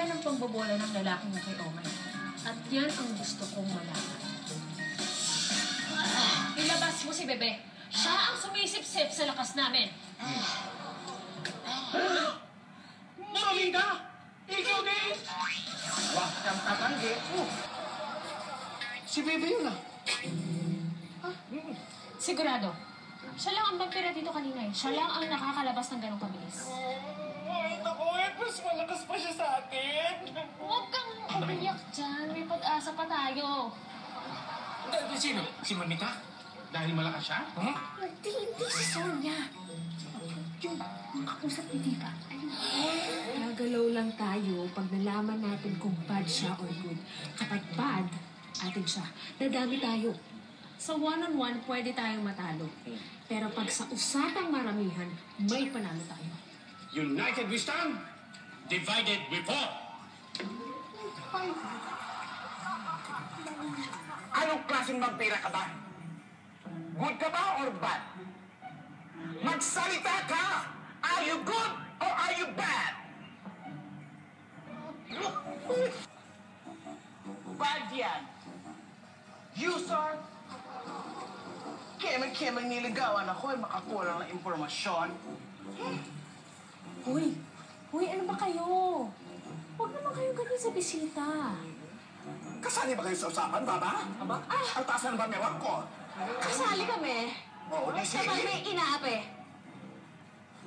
dahilan ng pambobola ng lalaking na kay Omay. At yan ang gusto kong malaman. Ilabas mo si Bebe. Siya ang sumisip-sip sa lakas namin. Malinda! Ikaw din! Wag kang tatanggi. Si Bebe yun ah. Sigurado. Siya lang ang magpira dito kanina eh. Siya lang ang nakakalabas ng ganong kabilis. Ay, naku, mas malakas pa siya sa atin. Huwag kang umiyak dyan. May pag-asa pa tayo. Sino? Si Monica? Dahil malakas siya? Huh? Hindi si Sonia. Yung makakusap ni Diva. Nagalaw lang tayo pag nalaman natin kung bad siya or good. Kapag bad, atin siya. Nadami tayo. Sa one-on-one, pwede tayong matalo. Pero pag sa usapang maramihan, may panalo tayo. United we stand, divided we fall. Anong klaseng vampira ka ba? Good ka ba or bad? Magsalita ka! Are you good or are you bad? Bad yan. You, sir? Kemeng niligawan ako, makakulang ng impormasyon. Hoy, ano ba kayo? Huwag naman kayong ganyan sa bisita. Kasali ba kayo sa usapan, Baba? Aba? Ang taas na ba mewak ko? Kasali kami. Oo, di sige. Kapag may inaapi.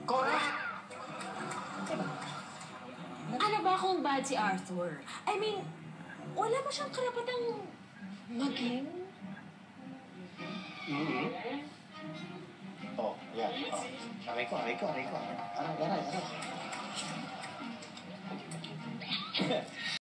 Correct. Ano ba kung bad si Arthur? I mean, wala ba siyang karapatang maging? Oh, yan. Oh. Aray ko. Aray.